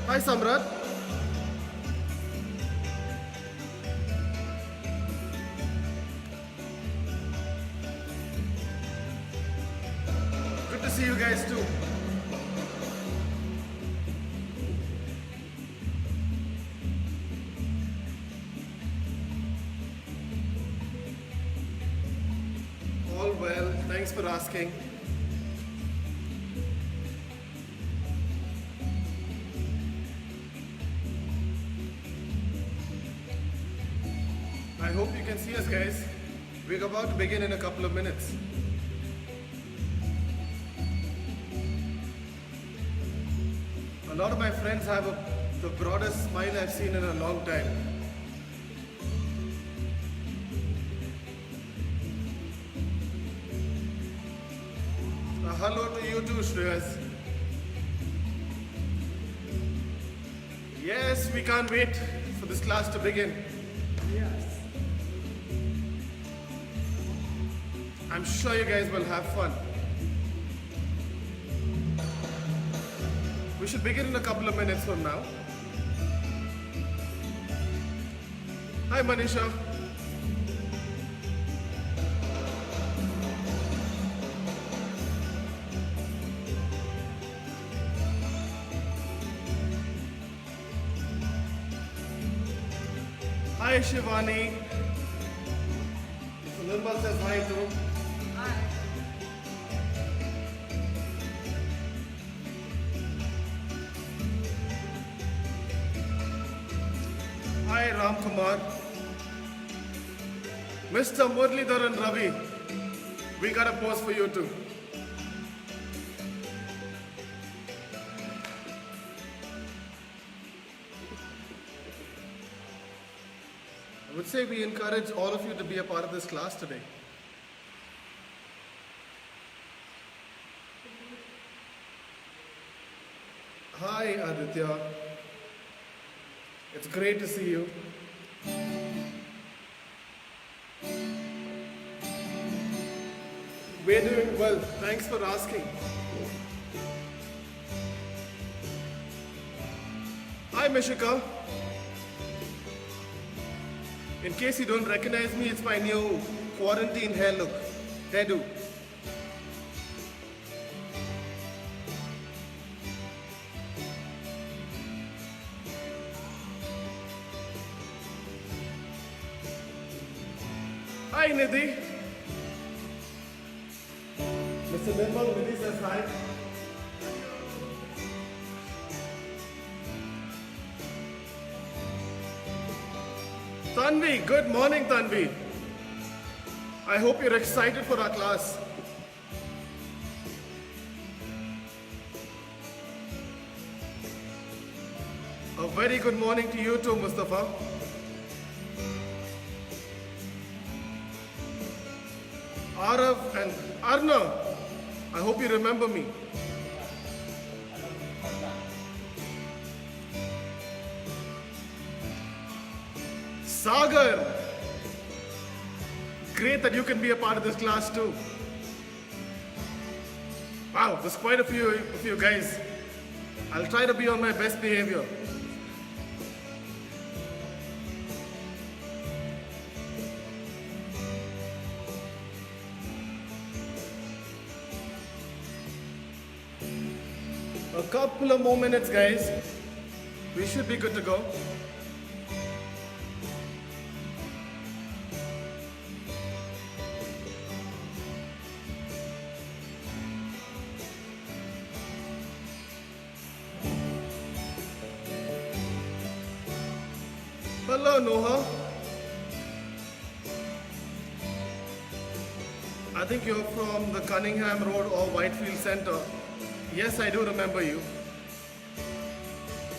Hi, Samrat. Good to see you guys too. All well, thanks for asking. I hope you can see us, guys. We're about to begin in a couple of minutes. A lot of my friends have the broadest smile I've seen in a long time. A hello to you too, Shreyas. Yes, we can't wait for this class to begin. I'm sure you guys will have fun. We should begin in a couple of minutes from now. Hi, Manisha. Hi, Shivani. Nirmal says hi too. Hi, Ram Kumar. Mr. Murlidharan Ravi, we got a pose for you too. I would say we encourage all of you to be a part of this class today. Hi, Aditya. It's great to see you. We're doing well. Thanks for asking. Hi, Mishika. In case you don't recognize me, it's my new quarantine hairdo. Hi, Nidhi. Mr. Nirmal, Nidhi says hi. Tanvi, good morning, Tanvi. I hope you're excited for our class. A very good morning to you too, Mustafa. Arav and Arna, I hope you remember me. Sagar, great that you can be a part of this class too. Wow, there's quite a few of you guys. I'll try to be on my best behavior. A couple of more minutes, guys. We should be good to go. Hello, Noha. think you're from the Cunningham Road or Whitefield Center. Yes, I do remember you.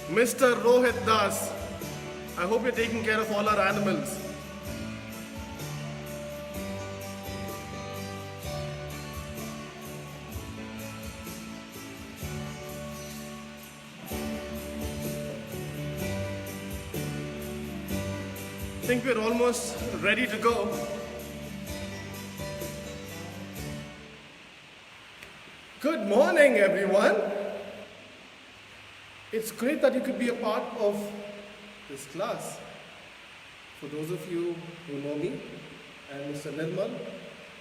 Mr. Rohit Das. I hope you're taking care of all our animals. I think we're almost ready to go. Good morning, everyone. It's great that you could be a part of this class. For those of you who know me and Mr. Nirmal,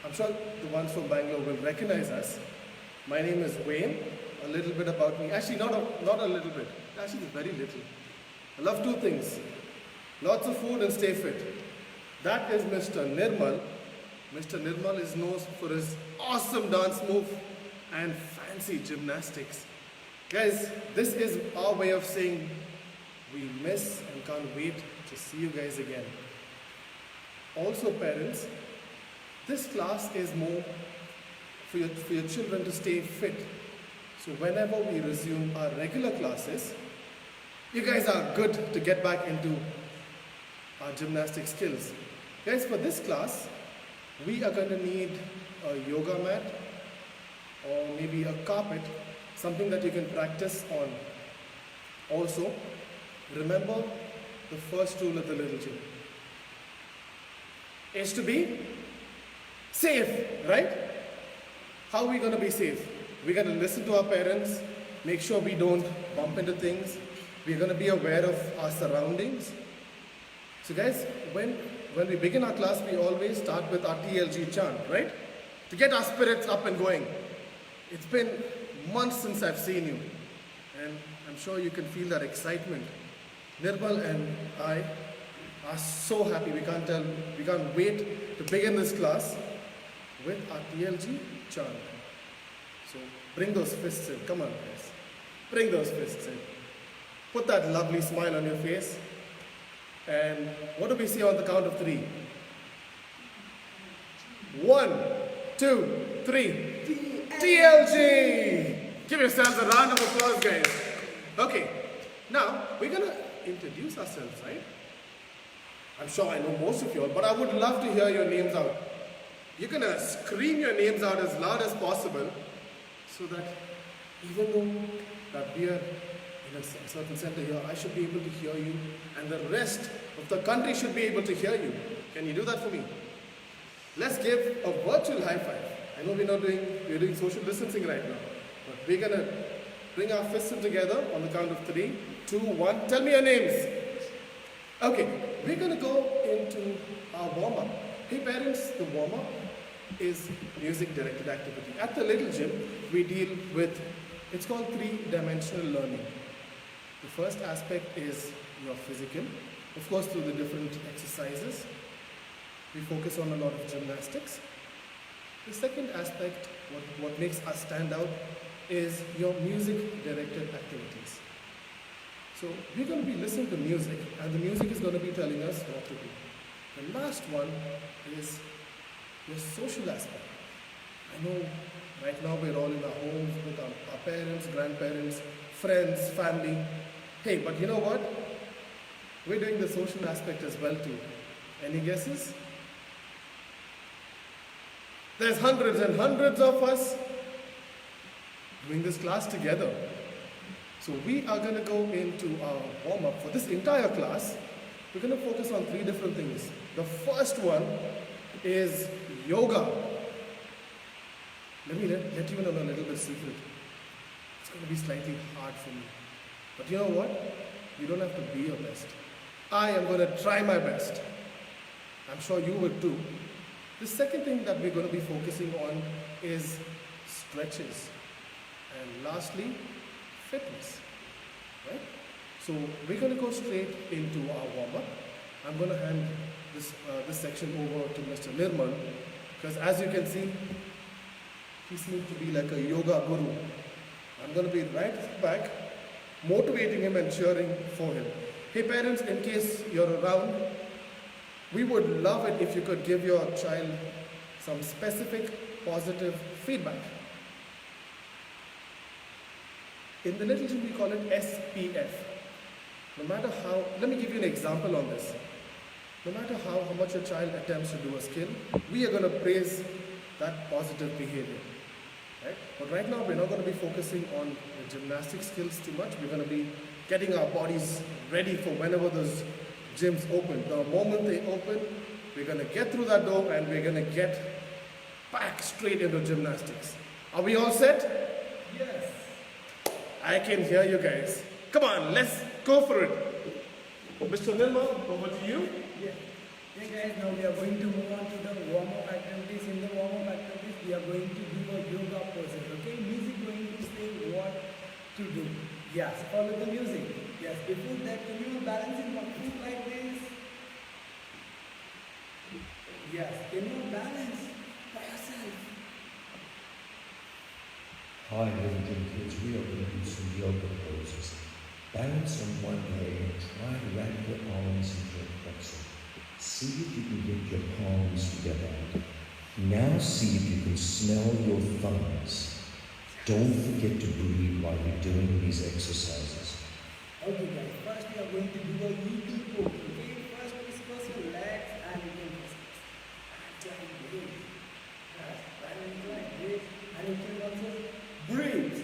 I'm sure the ones from Bangalore will recognize us. My name is Wayne. A little bit about me. Actually, not a little bit. Actually, very little. I love two things. Lots of food and stay fit. That is Mr. Nirmal. Mr. Nirmal is known for his awesome dance move and fancy gymnastics. Guys, this is our way of saying we miss and can't wait to see you guys again. Also parents, this class is more for your children to stay fit. So whenever we resume our regular classes, you guys are good to get back into our gymnastic skills. Guys, for this class, we are going to need a yoga mat or maybe a carpet, something that you can practice on. Also, remember the first rule of the little gym is to be safe, right? How are we going to be safe? We're going to listen to our parents, make sure we don't bump into things. We're going to be aware of our surroundings. So guys, when we begin our class, we always start with our TLG chant, right? To get our spirits up and going. It's been months since I've seen you, and I'm sure you can feel that excitement. Nirmal and I are so happy. We can't wait to begin this class with our TLG chant. So bring those fists in. Come on, guys. Bring those fists in. Put that lovely smile on your face. And what do we say on the count of 3? 1, 2, 3. TLG! Give yourselves a round of applause, guys. Okay, now we're gonna introduce ourselves, right? I'm sure I know most of you all, but I would love to hear your names out. You're gonna scream your names out as loud as possible so that even though that we are in a certain center here, I should be able to hear you and the rest of the country should be able to hear you. Can you do that for me? Let's give a virtual high five. I know we're doing social distancing right now, but we're gonna bring our fists in together on the count of 3, 2, 1. Tell me your names. Okay, we're gonna go into our warm-up. Hey parents, the warm-up is music-directed activity. At the little gym, we deal with, it's called 3-dimensional learning. The first aspect is your physical, of course through the different exercises. We focus on a lot of gymnastics. The second aspect, what makes us stand out, is your music-directed activities. So we're going to be listening to music, and the music is going to be telling us what to do. The last one is your social aspect. I know right now we're all in our homes with our parents, grandparents, friends, family. Hey, but you know what? We're doing the social aspect as well too. Any guesses? There's hundreds and hundreds of us doing this class together. So we are going to go into our warm-up. For this entire class, we're going to focus on 3 different things. The first one is yoga. Let me let you in on a little bit secret. It's going to be slightly hard for me. But you know what? You don't have to be your best. I am going to try my best. I'm sure you would too. The second thing that we're going to be focusing on is stretches. And lastly, fitness. Right? So we're going to go straight into our warm-up. I'm going to hand this section over to Mr. Nirmal, because as you can see, he seems to be like a yoga guru. I'm going to be right back, motivating him and cheering for him. Hey parents, in case you're around, we would love it if you could give your child some specific positive feedback. In the little gym we call it SPF. No matter how, let me give you an example on this. No matter how much your child attempts to do a skill, we are going to praise that positive behavior. Right? But right now we're not going to be focusing on the gymnastic skills too much. We're going to be getting our bodies ready for whenever those gyms open. The moment they open, we're going to get through that door and we're going to get back straight into gymnastics. Are we all set? Yes. I can hear you guys. Come on, let's go for it. Mr. Nirmal, over to you. Yeah. Hey guys, now we are going to move on to the warm-up activities. In the warm-up activities, we are going to do a yoga poses. Okay, music going to say what to do. Yes, follow the music. Yes, before that, can you balance in one foot like this? Yes, can you balance by yourself? Hi, little gym kids. We are going to do some yoga poses. Balance on one leg and try to wrap your arms into a pretzel. See if you can get your palms together. Now see if you can smell your thumbs. Don't forget to breathe while you're doing these exercises. Okay guys, first we are going to do a YouTube pose. Okay, first we cross your legs and you can just like this. Yes, like this. And you can also breathe.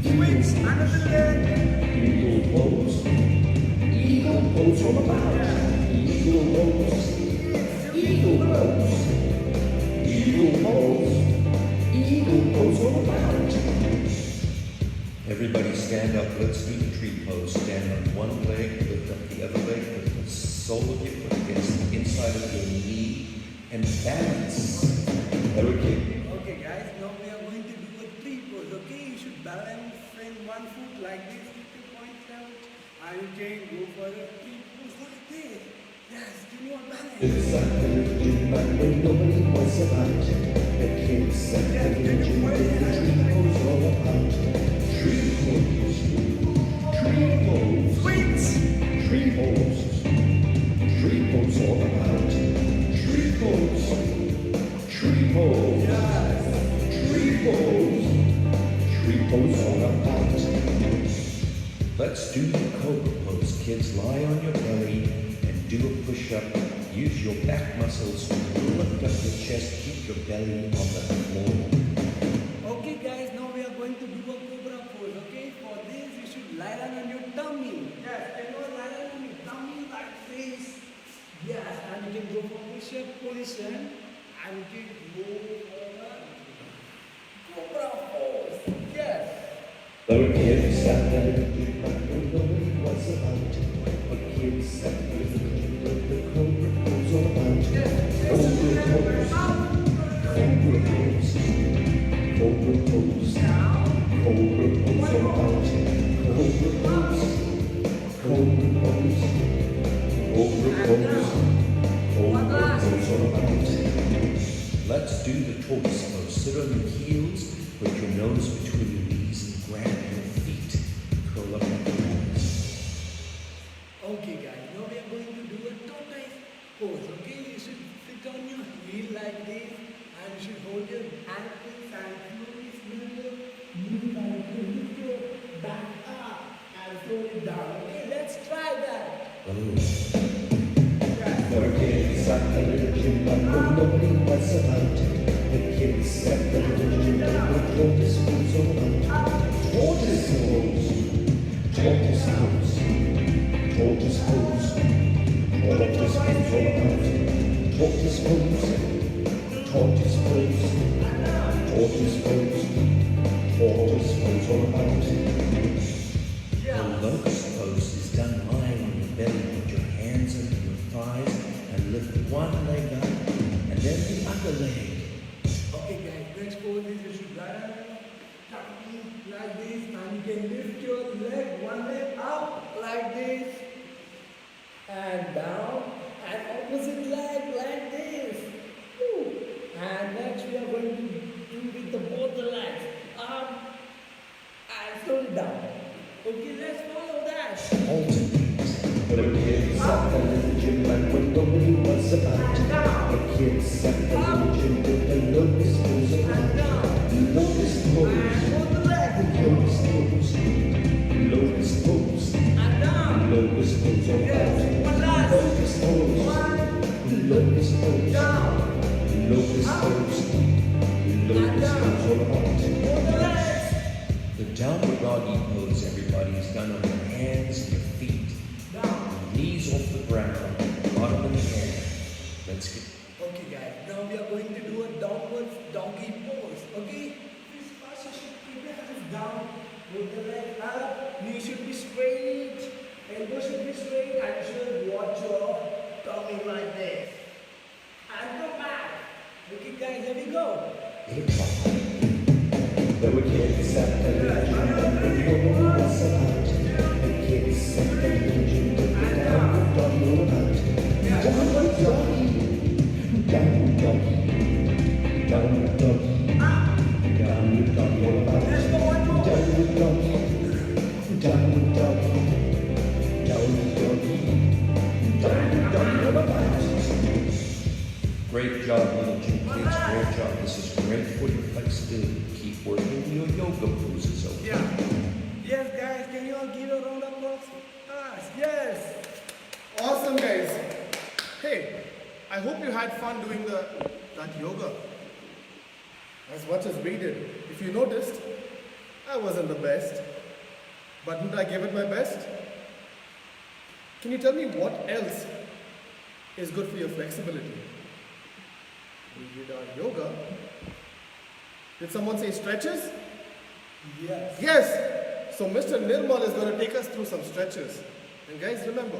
Switch another leg. Eagle pose. Eagle pose all about. Eagle pose. Eagle pose. Eagle pose. Eagle pose all about. Everybody stand up. Let's do the tree pose. Stand on one leg, lift up the other leg, put the sole of your foot against the inside of your knee, and balance. Okay. Okay guys, now we are going to do a tree pose. Okay, you should balance in one foot like this, keep your points out, and you can go for a tree pose like this. Yes, do you want balance? It's like the gym when nobody was about. The kids at the gym when the tree pose all about. Tree pose. Tree pose. Switch! Tree pose. Tree pose all about. Tree pose. Tree pose. Yes. Tree pose. Tree pose all about. Let's do the cobra pose. Kids, lie on your belly and do a push-up. Use your back muscles to lift up your chest. Keep your belly on the floor. Okay guys, now we are going to do a cobra pose. Okay, for this you should lie down on your tummy. Yes, can you lie down on your tummy like this? Yes, and you can go for push-up position and you can go for a cobra pose. Yes. Lower kids sat there when nobody was about. But kids sat there with the cobra pose all about. Cobra pose. Cobra pose. Cobra pose. Cobra pose all about. Cobra pose. Cobra pose. Cobra pose. Cobra pose all about. Let's do the tortoise pose. Sit on your heels, put your nose between your knees and grab your feet. Curl up like that. Okay guys, now we are going to do a tortoise pose. Okay, you should sit on your heel like this and you should hold your ankles and slowly move and lift your back up and throw it down. Okay, let's try that. The kids at the little gym when nobody was about. The kids at the little gym with tortoise pose all about. Tortoise pose. Tortoise pose. Tortoise pose. Tortoise pose all about. Tortoise pose. Tortoise pose. Tortoise pose. Tortoise pose all about. The locust pose is done lying on your belly. Put your hands under your thighs and lift one leg up and then the other leg. Okay guys, next pose is you should lie down on your tummy like this and you can lift your leg, one leg up like this and down and opposite leg like this. Woo. And next we are going to do with the both the legs up and and slowly down. Okay, let's follow that. Alternate. The kids at the little gym and when nobody was about. The kids at the little gym with the locust goes around. Locust pose. And on the leg. Locust pose. Locust pose. And down. Locust pose all Yes, about. one last. Locust pose. One, Locust pose. down. Locust pose. Locust pose all about. On the legs. The downward doggy pose, everybody, is done on your hands and your feet. Down. Knees off the ground, bottom in the air. Let's get. Okay guys, now we are going to do a downward doggy pose. Okay? Please first you should keep your hands down, move the leg up, knee should be straight, elbow should be straight, and you should watch your tummy like this. And come back. Okay guys, here we go. There were kids at the legend, and nobody was about. The kids at the legend, took the downward doggy all about. Downward doggy, downward doggy, downward doggy, downward doggy all about. Let's go one more. Downward doggy, downward doggy, downward doggy, downward doggy all about. Great job, little Jim kids. Great job. This is great for your flexibility. Keep working your yoga poses, okay? Yeah. Yes guys, can you all give a round of applause? Yes. Awesome, guys. Hey, I hope you had fun doing that yoga as much as we did. If you noticed, I wasn't the best, but didn't I give it my best? Can you tell me what else is good for your flexibility? We did our yoga. Did someone say stretches? Yes. Yes. So Mr. Nirmal is going to take us through some stretches. And guys, remember,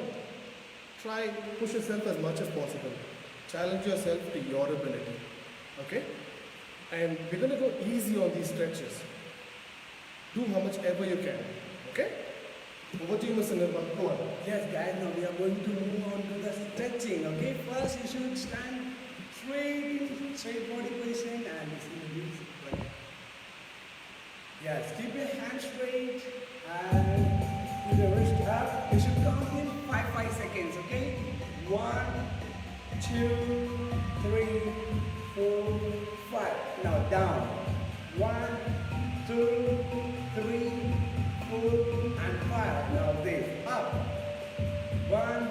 try push yourself as much as possible. Challenge yourself to your ability. Okay? And we're going to go easy on these stretches. Do how much ever you can. Okay? Over to you, Mr. Nirmal. Go on. Yes guys, now we are going to move on to the stretching. Okay, first you should stand straight body position and listen. Yes, keep your hands straight and with the wrist up. You should count in 5 seconds, okay? 1, 2, 3, 4, 5. Now down. 1, 2, 3, 4, and 5. Now this. Up. 1,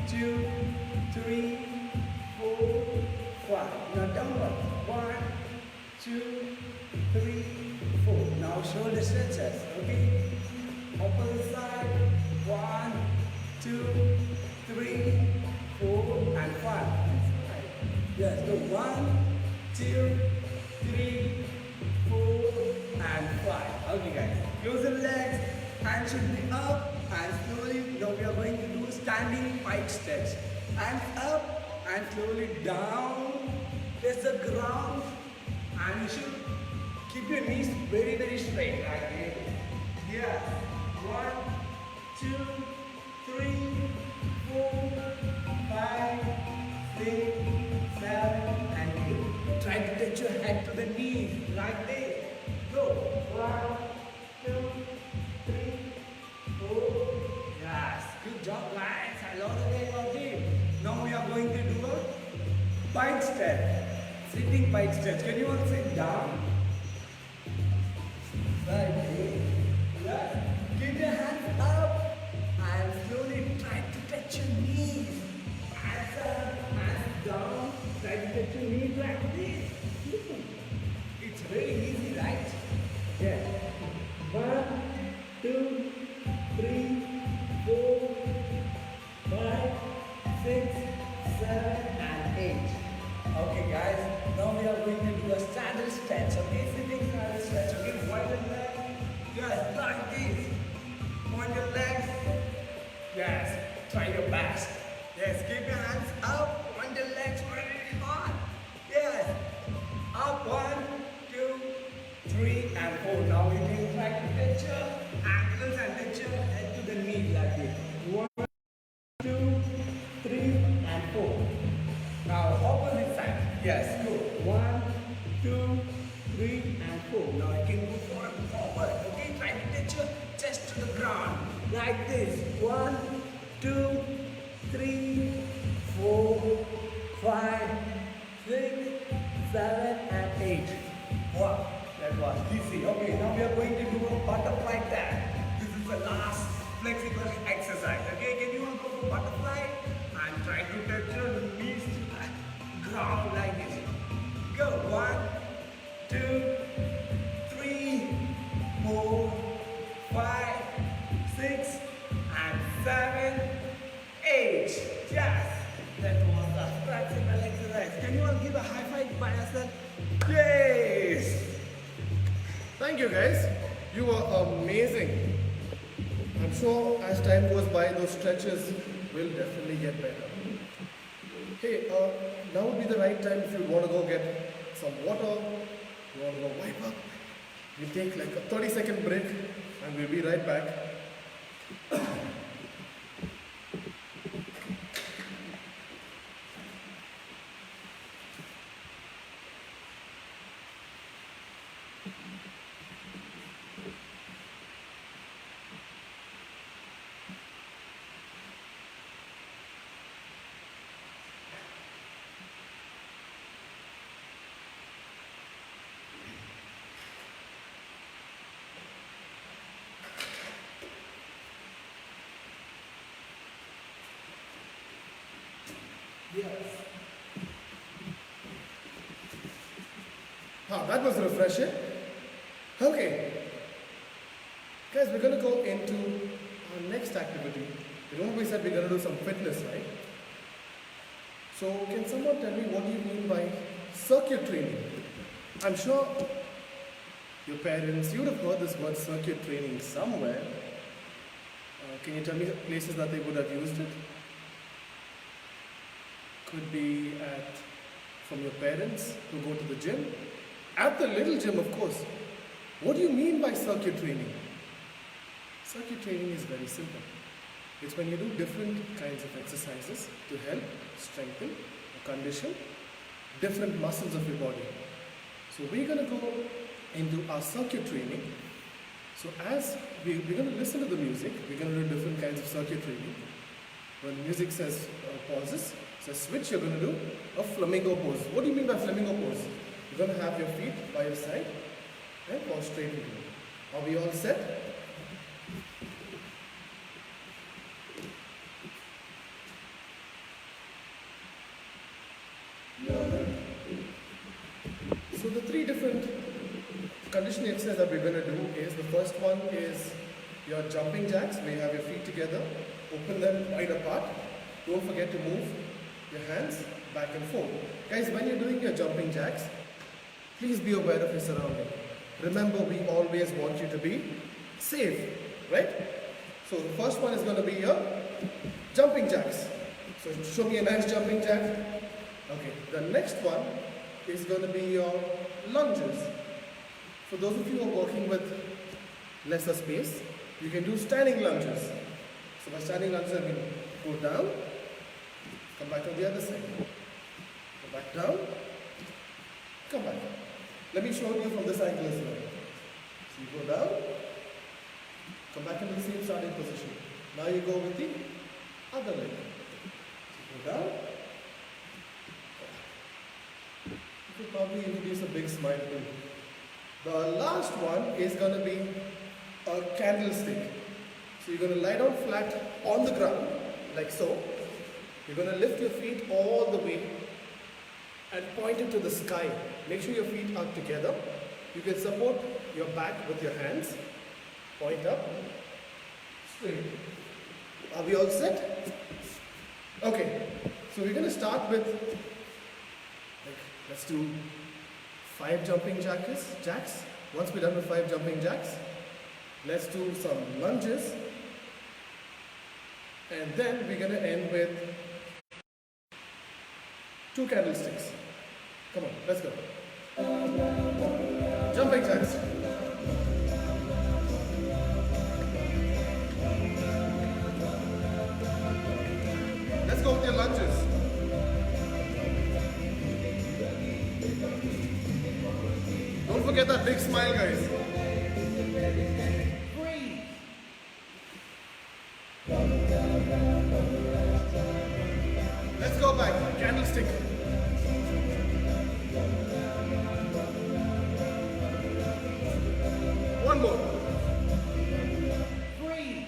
2, 3, 4, 5. Now downward. 1, 2, 3, 4. Now shoulder stretches. Okay. Opposite side. 1, 2, 3, 4, and 5. Yes. So 1, 2, 3, 4, and 5. Okay, guys. Close the legs. Hands should be up and slowly. Now we are going to do standing pike stretch. Hands up and slowly down. Touch the ground, and you should keep your knees very straight. Like this. Yeah. 1, 2, 3, 4, 5, 6, 7, and 8. Try to touch your head to the knees like this. Go. 1, 2, 3, 4. Yes. Good job, guys. I love the way you did. Now we are going to do a pike stretch. Sitting pike stretch. Can you all sit down? Right. Yes. Keep your hands up and slowly try to touch your knees. Hands up, hands down. Try to touch your knees like this. It's very easy, right? Yeah. 1, 2, 3, 4, 5, 6, 7, and 8. Okay, guys. Now we are going to do a saddle stretch. Okay, sitting saddle stretch. Okay, point your leg. Yes, like this. Point your legs. Yes, try your best. Yes, keep your hands up. Point your legs very hard. Yes, down like this. 1, 2, 3, 4, 5, 6, 7, and 8. Wow, that was easy. Okay, now we are going to do a butterfly tap. This is the last flexible exercise. Okay, can you all go for butterfly? And try to touch your knees to the ground like this. Go. 1, 2, 3, 4, 5, 6, and 7, 8. Yes, that was the flexible exercise. Can you all give a high five by yourself? Yes. Thank you guys. You were amazing. I'm sure as time goes by, those stretches will definitely get better. Hey, now would be the right time if you want to go get some water, you want to go wipe up. We'll take like a 30-second break and we'll be right back. Yes. That was refreshing. Okay. Guys, we're going to go into our next activity. Remember we said we're going to do some fitness, right? So can someone tell me what do you mean by circuit training? I'm sure your parents, you would have heard this word circuit training somewhere. Can you tell me places that they would have used it? Could be from your parents who go to the gym. At the little gym, of course. What do you mean by circuit training? Circuit training is very simple. It's when you do different kinds of exercises to help strengthen or condition different muscles of your body. So we're going to go into our circuit training. So as we're going to listen to the music, we're going to do different kinds of circuit training. When music says pauses, says switch, you're going to do a flamingo pose. What do you mean by flamingo pose? You're going to have your feet by your side and go straight into it. Are we all set? So the three different conditioning exercises that we're going to do is, the first one is your jumping jacks, where you have your feet together, open them wide apart. Don't forget to move your hands back and forth. Guys, when you're doing your jumping jacks, please be aware of your surrounding. Remember, we always want you to be safe, right? So the first one is going to be your jumping jacks. So show me a nice jumping jack. Okay, the next one is going to be your lunges. For those of you who are working with lesser space, you can do standing lunges. So by standing lunges, I mean go down, come back on the other side. Go back down, come back. Let me show you from this angle as well. So you go down, come back into the same starting position. Now you go with the other leg. So go down. You could probably introduce a big smile too. The last one is going to be a candlestick. So you're going to lie down flat on the ground, like so. You're going to lift your feet all the way and point it to the sky. Make sure your feet are together. You can support your back with your hands. Point up, straight. Are we all set? Okay, so we're going to start with, let's do 5 jumping jacks. Once we're done with 5 jumping jacks, let's do some lunges. And then we're going to end with 2 candlesticks. Come on, let's go. Jumping jacks. Let's go with your lunges. Don't forget that big smile, guys. 3, more. Freeze.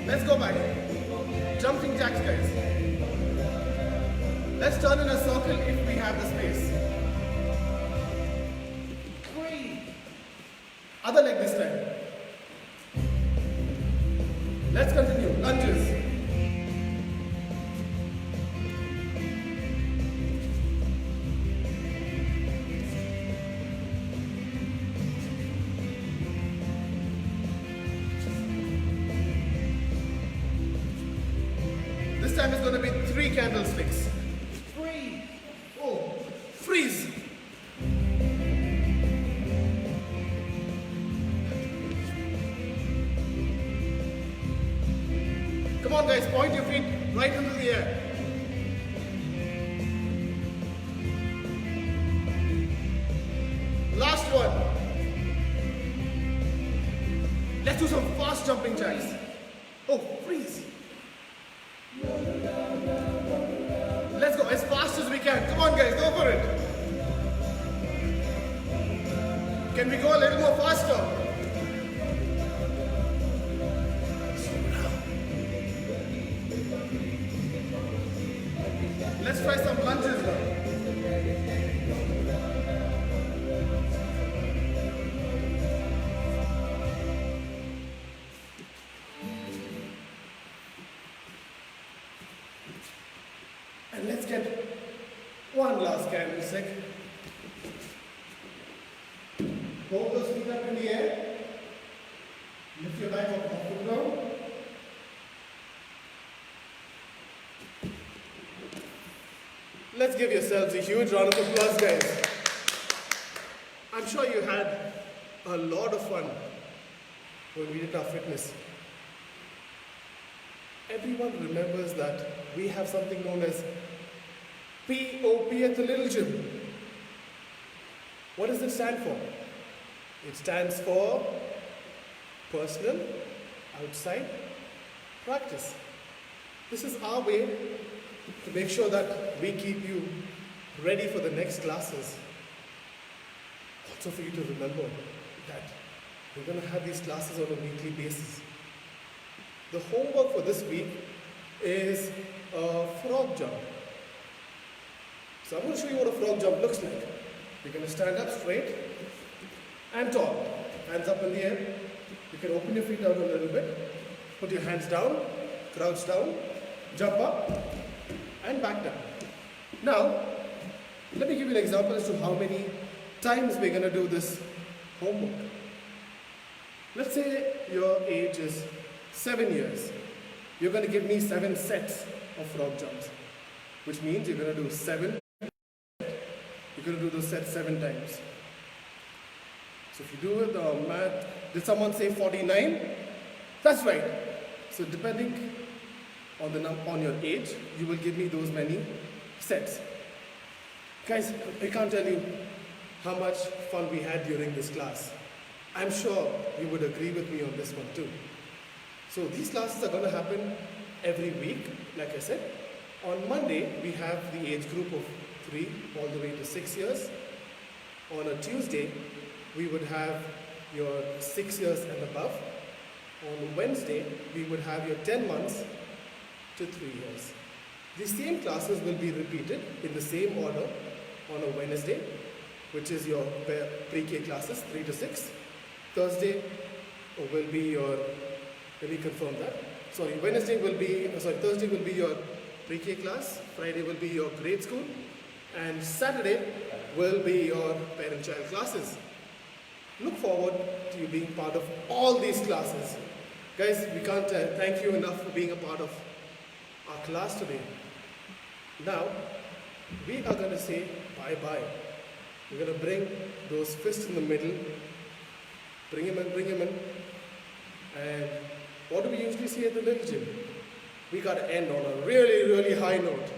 Let's go back. Jumping jacks, guys. Let's turn in a circle if we have the space. Freeze. Other leg this time. Let's continue. Lunges. This time it's going to be 3 candlesticks. Freeze. Oh, freeze. Come on, guys, point your feet right into the air. Last one. Let's do some fast jumping jacks. Oh, freeze. Let's go as fast as we can. Come on, guys, go for it. Can we go a little more faster? Let's try some lunges now. And let's get one last candlestick. Hold those feet up in the air. Lift your leg up off the ground. Let's give yourselves a huge round of applause, guys. I'm sure you had a lot of fun when we did our fitness. Everyone remembers that we have something known as POP at the Little Gym. What does it stand for? It stands for Personal Outside Practice. This is our way to make sure that we keep you ready for the next classes. Also for you to remember that we're going to have these classes on a weekly basis. The homework for this week is a frog jump. So I'm going to show you what a frog jump looks like. You're going to stand up straight and tall. Hands up in the air. You can open your feet out a little bit. Put your hands down, crouch down, jump up and back down. Now, let me give you an example as to how many times we're going to do this homework. Let's say your age is 7 years. You're going to give me 7 sets of frog jumps, which means you're going to do 7. You're going to do those sets 7 times. So if you do the math, did someone say 49? That's right. So depending on your age, you will give me those many sets. Guys, I can't tell you how much fun we had during this class. I'm sure you would agree with me on this one too. So these classes are going to happen every week, like I said. On Monday, we have the age group of 3 all the way to 6 years. On a Tuesday, we would have your 6 years and above. On Wednesday, we would have your 10 months to 3 years. These same classes will be repeated in the same order on a Wednesday, which is your pre-K classes, 3 to 6. Thursday will be your, let me confirm that. Thursday will be your pre-K class, Friday will be your grade school, and Saturday will be your parent-child classes. Look forward to you being part of all these classes. Guys, we can't thank you enough for being a part of our class today. Now, we are going to say bye-bye. We're going to bring those fists in the middle. Bring him in. And what do we usually say at the Little Gym? We got to end on a really, really high note.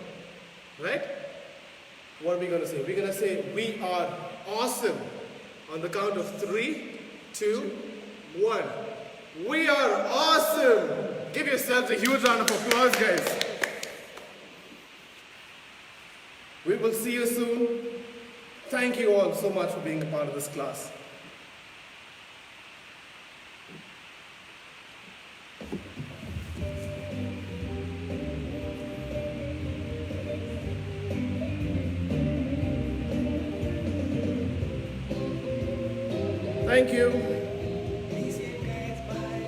Right? What are we going to say? We're going to say, we are awesome. On the count of 3, 2, 1. We are awesome. Give yourselves a huge round of applause, guys. We will see you soon. Thank you all so much for being a part of this class. Thank you. Be safe, guys. Bye.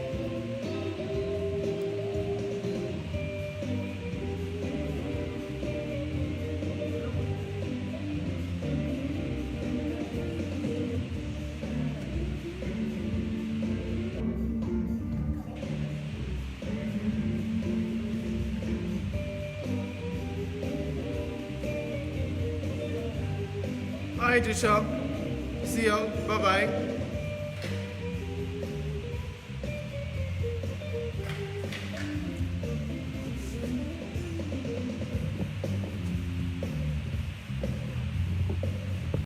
Hi, Trisha. See you. Bye-bye.